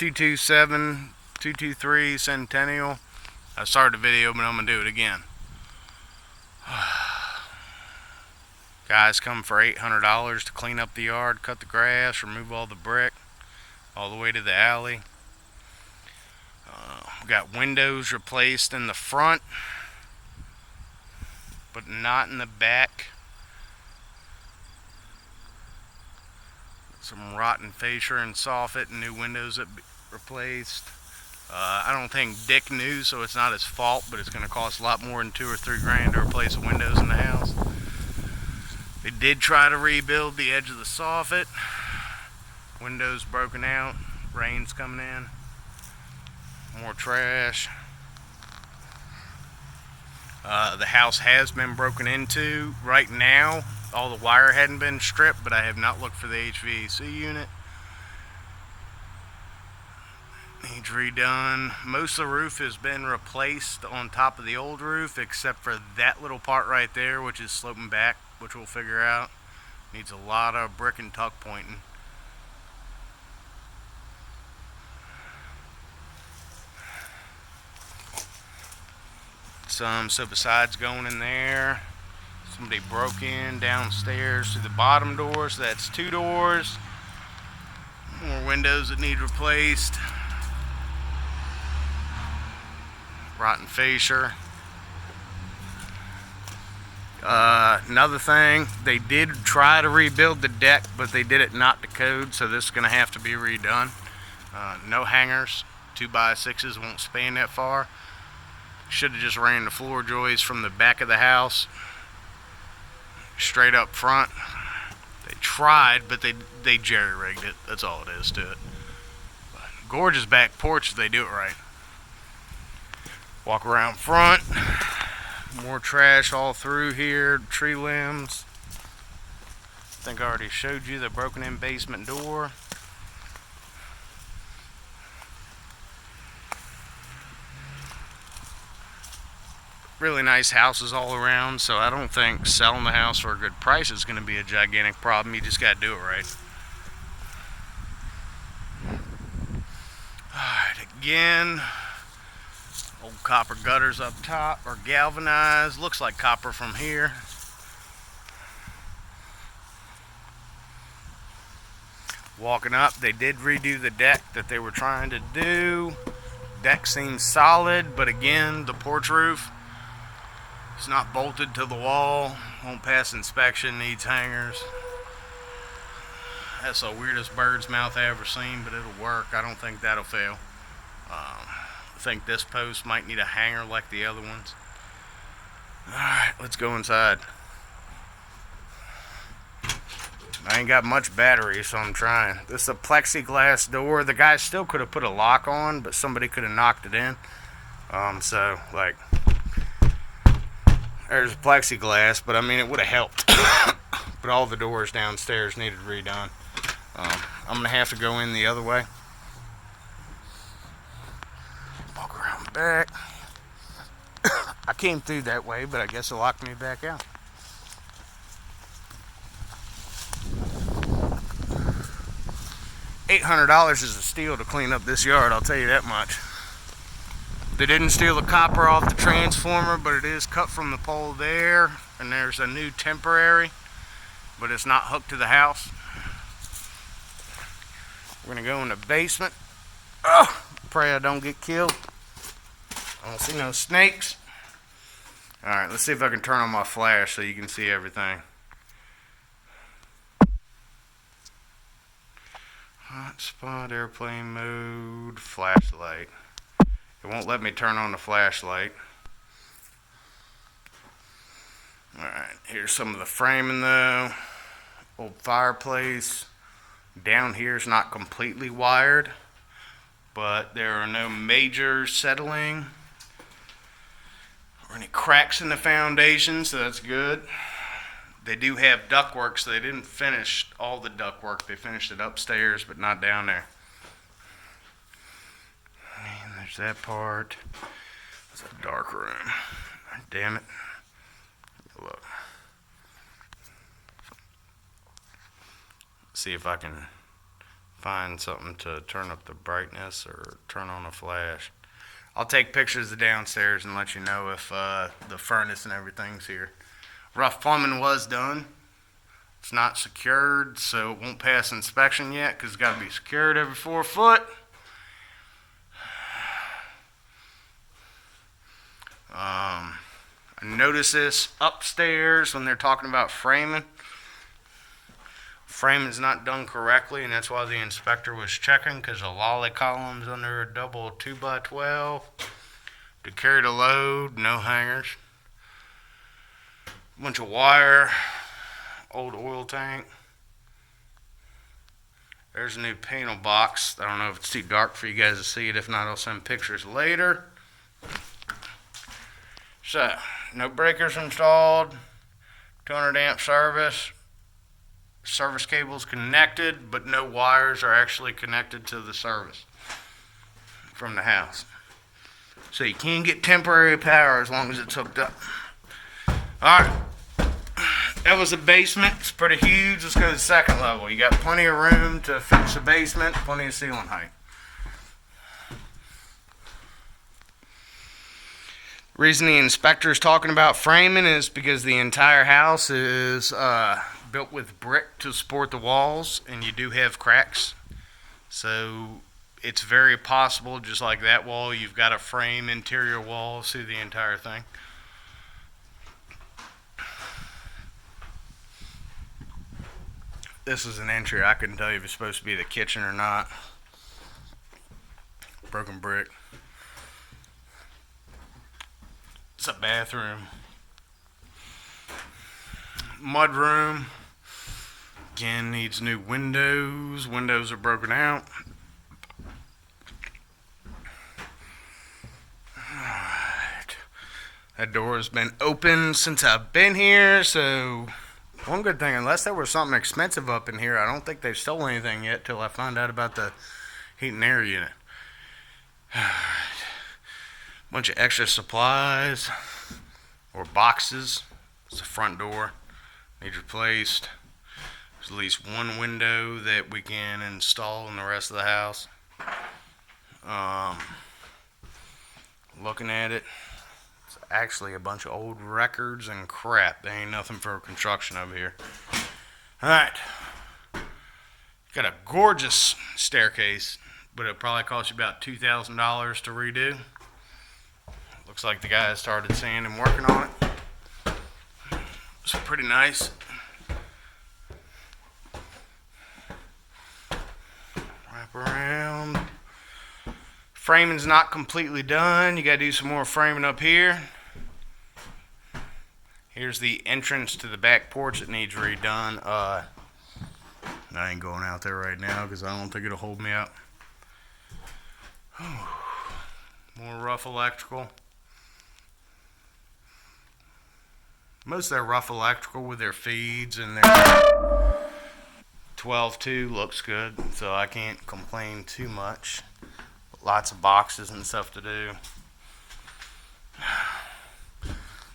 227 223 Centennial. I started the video, but I'm gonna do it again. Guys come for $800 to clean up the yard, cut the grass, remove all the brick, all the way to the alley. We got windows replaced in the front, but not in the back. Some rotten fascia and soffit and new windows that replaced. I don't think Dick knew, so it's not his fault, but it's going to cost a lot more than $2 or $3 grand to replace the windows in the house. They did try to rebuild the edge of the soffit. Windows broken out. Rain's coming in. More trash. The house has been broken into. Right now, all the wire hadn't been stripped, but I have not looked for the HVAC unit. Needs redone. Most of the roof has been replaced on top of the old roof, except for that little part right there, which is sloping back, which we'll figure out. Needs a lot of brick and tuck pointing. Some besides going in there, somebody broke in downstairs to the bottom door, so that's 2 doors. More windows that need replaced. Rotten fascia. Another thing, they did try to rebuild the deck, but they did it not to code, so this is going to have to be redone. No hangers. 2x6s won't span that far. Should have just ran the floor joists from the back of the house straight up front. They tried, but they jerry-rigged it. That's all it is to it. But gorgeous back porch if they do it right. Walk around front. More trash all through here. Tree limbs. I think I already showed you the broken in basement door. Really nice houses all around, so I don't think selling the house for a good price is going to be a gigantic problem. You just got to do it right. Alright, again, old copper gutters up top are galvanized. Looks like copper from here. Walking up, they did redo the deck that they were trying to do. Deck seems solid, but again, the porch roof, it's not bolted to the wall, won't pass inspection, needs hangers. That's the weirdest bird's mouth I ever seen, but it'll work. I don't think that'll fail. I think this post might need a hanger like the other ones. Alright, let's go inside. I ain't got much battery, so I'm trying. This is a plexiglass door. The guy still could have put a lock on, but somebody could have knocked it in. So, like, there's plexiglass, but I mean, it would have helped. But all the doors downstairs needed redone. I'm going to have to go in the other way. Walk around back. I came through that way, but I guess it locked me back out. $800 is a steal to clean up this yard, I'll tell you that much. They didn't steal the copper off the transformer, but it is cut from the pole there. And there's a new temporary, but it's not hooked to the house. We're going to go in the basement. Oh, pray I don't get killed. I don't see no snakes. Alright, let's see if I can turn on my flash so you can see everything. Hotspot, airplane mode, flashlight. It won't let me turn on the flashlight. Alright, here's some of the framing though. Old fireplace. Down here is not completely wired, but there are no major settling or any cracks in the foundation, so that's good. They do have ductwork, so they didn't finish all the ductwork. They finished it upstairs, but not down there. And there's that part. It's a dark room. Damn it. Look. See if I can find something to turn up the brightness or turn on a flash. I'll take pictures of downstairs and let you know if the furnace and everything's here. Rough plumbing was done. It's not secured, so it won't pass inspection yet because it's got to be secured every 4 foot. I notice this upstairs when they're talking about framing. Framing's not done correctly, and that's why the inspector was checking, because the lolly column's under a double 2x12 to carry the load, no hangers. Bunch of wire, old oil tank. There's a new panel box. I don't know if it's too dark for you guys to see it. If not, I'll send pictures later. So, no breakers installed, 200 amp service cables connected, but no wires are actually connected to the service from the house. So you can get temporary power as long as it's hooked up. Alright, that was the basement. It's pretty huge. Let's go to the second level. You got plenty of room to fix the basement, plenty of ceiling height. The reason the inspector is talking about framing is because the entire house is built with brick to support the walls, and you do have cracks. So it's very possible, just like that wall, you've got to frame interior walls through the entire thing. This is an entry. I couldn't tell you if it's supposed to be the kitchen or not. Broken brick. It's a bathroom. Mud room. Again, needs new windows. Windows are broken out. Alright. That door has been open since I've been here, so one good thing, unless there was something expensive up in here, I don't think they've stolen anything yet till I find out about the heat and air unit. Bunch of extra supplies or boxes. It's the front door. Needs replaced. There's at least one window that we can install in the rest of the house. Looking at it, it's actually a bunch of old records and crap. There ain't nothing for construction over here. Alright. Got a gorgeous staircase, but it'll probably cost you about $2,000 to redo. Looks like the guy started sanding and working on it. It's pretty nice. Wrap around. Framing's not completely done. You gotta do some more framing up here. Here's the entrance to the back porch that needs redone. I ain't going out there right now because I don't think it'll hold me up. More rough electrical. Most of their rough electrical with their feeds and their 12-2 looks good, so I can't complain too much. Lots of boxes and stuff to do.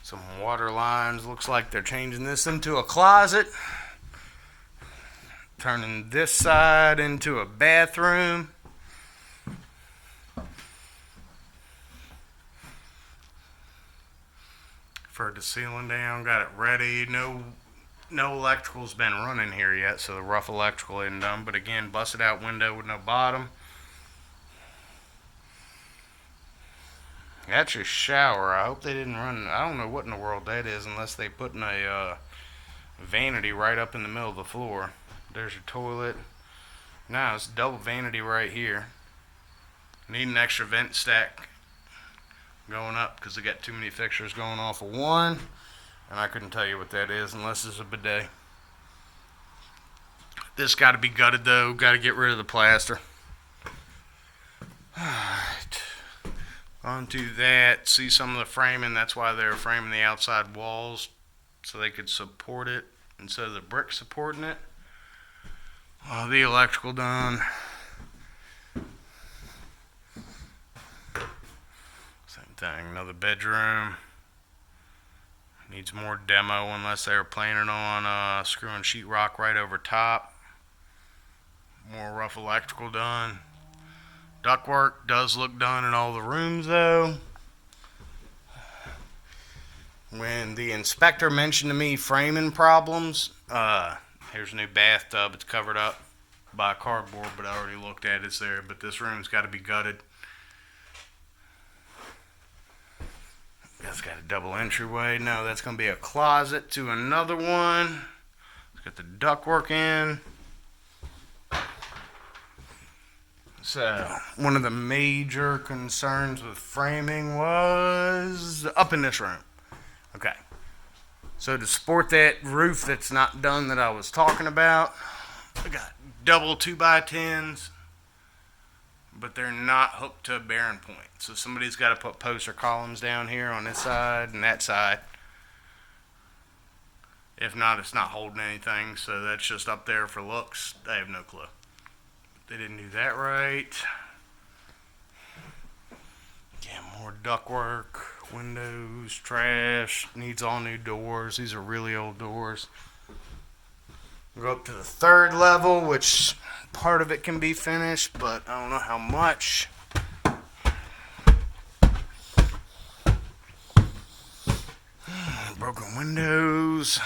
Some water lines. Looks like they're changing this into a closet. Turning this side into a bathroom. For the ceiling down, got it ready. No electrical's been running here yet, so the rough electrical isn't done. But again, busted out window with no bottom. That's your shower. I hope they didn't run. I don't know what in the world that is unless they put in a vanity right up in the middle of the floor. There's your toilet. Now it's double vanity right here. Need an extra vent stack going up because they got too many fixtures going off of one, and I couldn't tell you what that is unless it's a bidet. This got to be gutted though. Got to get rid of the plaster. Alright, onto that. See some of the framing. That's why they were framing the outside walls so they could support it instead of the brick supporting it. The electrical done. Same thing. Another bedroom. Needs more demo unless they were planning on screwing sheetrock right over top. More rough electrical done. Ductwork does look done in all the rooms though. When the inspector mentioned to me framing problems, here's a new bathtub. It's covered up by cardboard, but I already looked at it. It's there. But this room's got to be gutted. That's got a double entryway. No, that's going to be a closet to another one. Let's get the ductwork in. So, one of the major concerns with framing was up in this room. Okay. So, to support that roof that's not done that I was talking about, I got double 2x10s, but they're not hooked to a bearing point. So, somebody's got to put posts or columns down here on this side and that side. If not, it's not holding anything, so that's just up there for looks. I have no clue. They didn't do that right. Yeah, more ductwork, windows, trash, needs all new doors. These are really old doors. We'll go up to the third level, which part of it can be finished, but I don't know how much. Broken windows.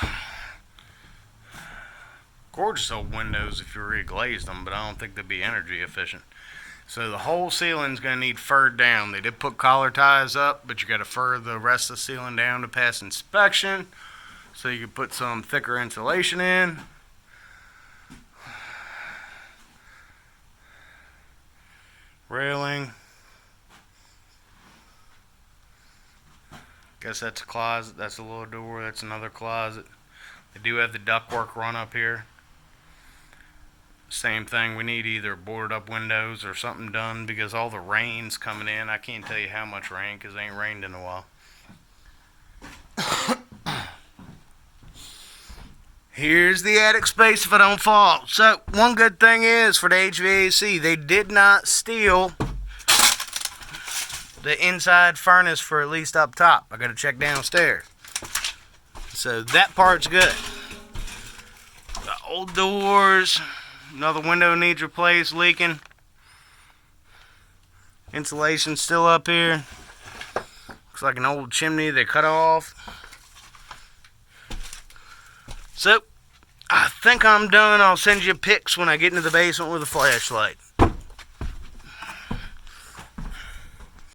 Gorgeous old windows if you reglazed them, but I don't think they'd be energy efficient. So the whole ceiling's going to need furred down. They did put collar ties up, but you got to fur the rest of the ceiling down to pass inspection. So you can put some thicker insulation in. Railing. Guess that's a closet. That's a little door. That's another closet. They do have the ductwork run up here. Same thing, we need either boarded up windows or something done because all the rain's coming in. I can't tell you how much rain because it ain't rained in a while. Here's the attic space if I don't fall. So, one good thing is for the HVAC, they did not steal the inside furnace for at least up top. I gotta check downstairs. So, that part's good. The old doors. Another window needs replaced, leaking. Insulation's still up here. Looks like an old chimney they cut off. So, I think I'm done. I'll send you pics when I get into the basement with a flashlight.